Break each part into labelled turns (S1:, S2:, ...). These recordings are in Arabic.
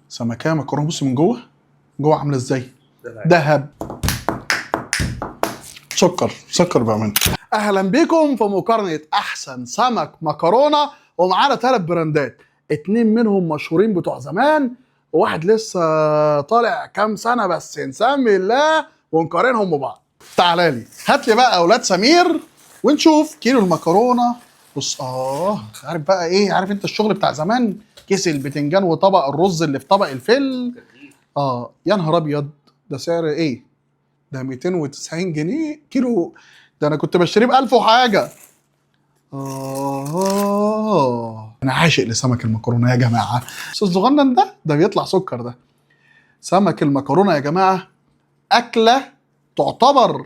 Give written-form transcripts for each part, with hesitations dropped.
S1: سمكيه مكرونه. بص من جوه، جوه عامله ازاي؟ دهب. سكر بامانه. اهلا بيكم في مقارنه احسن سمك مكرونه، ومعانا 3 براندات، 2 منهم مشهورين بتوع زمان، وواحد لسه طالع كام سنه، بس نسمي الله ونقارنهم ببعض. تعالى لي هات لي بقى اولاد سمير ونشوف كيلو المكرونه. بص عارف بقى ايه؟ عارف انت الشغل بتاع زمان، كيس البتنجان وطبق الرز اللي في طبق الفل. يا نهار ابيض، ده سعر ايه؟ ده 290 جنيه كيلو، ده انا كنت بشتريه ب1000 وحاجه. انا عاشق لسمك المكرونه يا جماعه. بس الصغنن ده بيطلع سكر. ده سمك المكرونه يا جماعه اكله تعتبر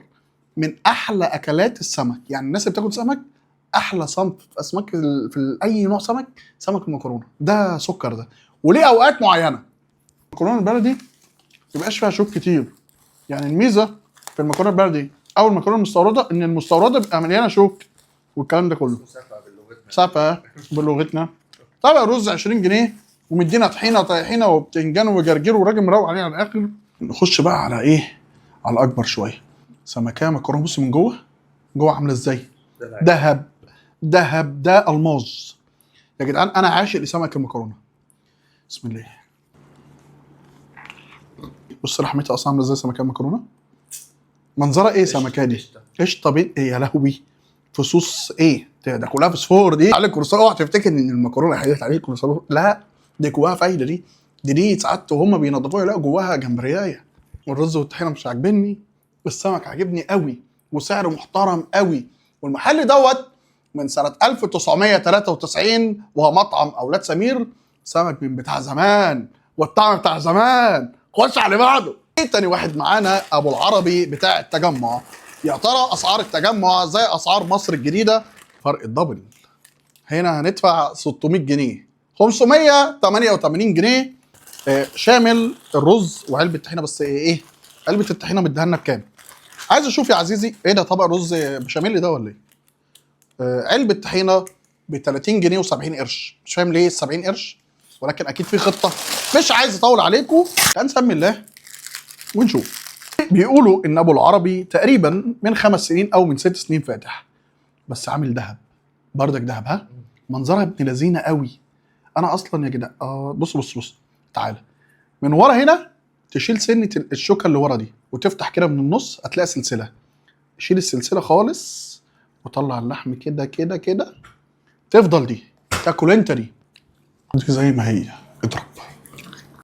S1: من احلى اكلات السمك. يعني الناس اللي بتاكل سمك، احلى صنف في اسماك في اي نوع سمك، سمك المكرونه ده سكر. ده وليه اوقات معينه. المكرونه البلدي ما بيبقاش فيها شوك كتير. يعني الميزه في المكرونه البلدي او المكرونه المستورده ان المستورده بيبقى مليانه شوك والكلام ده كله. سفه بلغتنا. طبعا الرز 20 جنيه ومدينا طحينه وبتنجان وجرجير وراجل مروق عليه على الاخر. نخش بقى على ايه؟ على الاكبر شويه. سمكيه مكرونه. بص من جوه، جوه عامله ازاي؟ دهب. ده الماظ يا جدعان. انا عاشق لسمك المكرونه. بسم الله. بص لحمتها اصلا عامله ازاي سمكيه المكرونه. منظرها ايه سمكه دي؟ قشطه ايه يا لهوي. فصوص ايه ده كلها فوسفور. دي على الكروسون. اوعى تفتكر ان المكرونه حديت عليه كروسون، لا دي جواها فايده. دي ساعات وهم بينضفوها يلاقوا جواها جمبريايه. والرز والطحينه مش عاجبني، والسمك عاجبني قوي وسعره محترم قوي. والمحل دوت من سنه 1993 وهو مطعم اولاد سمير. سمك من بتاع زمان والطعم بتاع زمان. خش على اللي بعده. تاني واحد معانا ابو العربي بتاع التجمع. يا ترى اسعار التجمع زي اسعار مصر الجديده؟ فرق الدبل. هنا هندفع 600 جنيه 588 جنيه شامل الرز وعلبه طحينه. بس ايه علبه الطحينه مديها لنا بكام؟ عايز اشوف يا عزيزي. ايه ده طبق رز بشاميل ده ولا ايه؟ علبه طحينه ب 30 جنيه و70 قرش. مش فاهم ليه 70 قرش، ولكن اكيد في خطه. مش عايز اطول عليكم، هنسمي الله ونشوف. بيقولوا ان ابو العربي تقريبا من 5 سنين او من 6 سنين فاتح، بس عامل دهب. بردك دهب. ها منظرها ابن لذينه قوي. انا اصلا يا جدع بص تعالى من ورا هنا. تشيل سنه الشوكه اللي ورا دي وتفتح كده من النص، هتلاقي سلسله. شيل السلسله خالص وطلع اللحم كده. تفضل دي تاكل انت دي زي ما هي.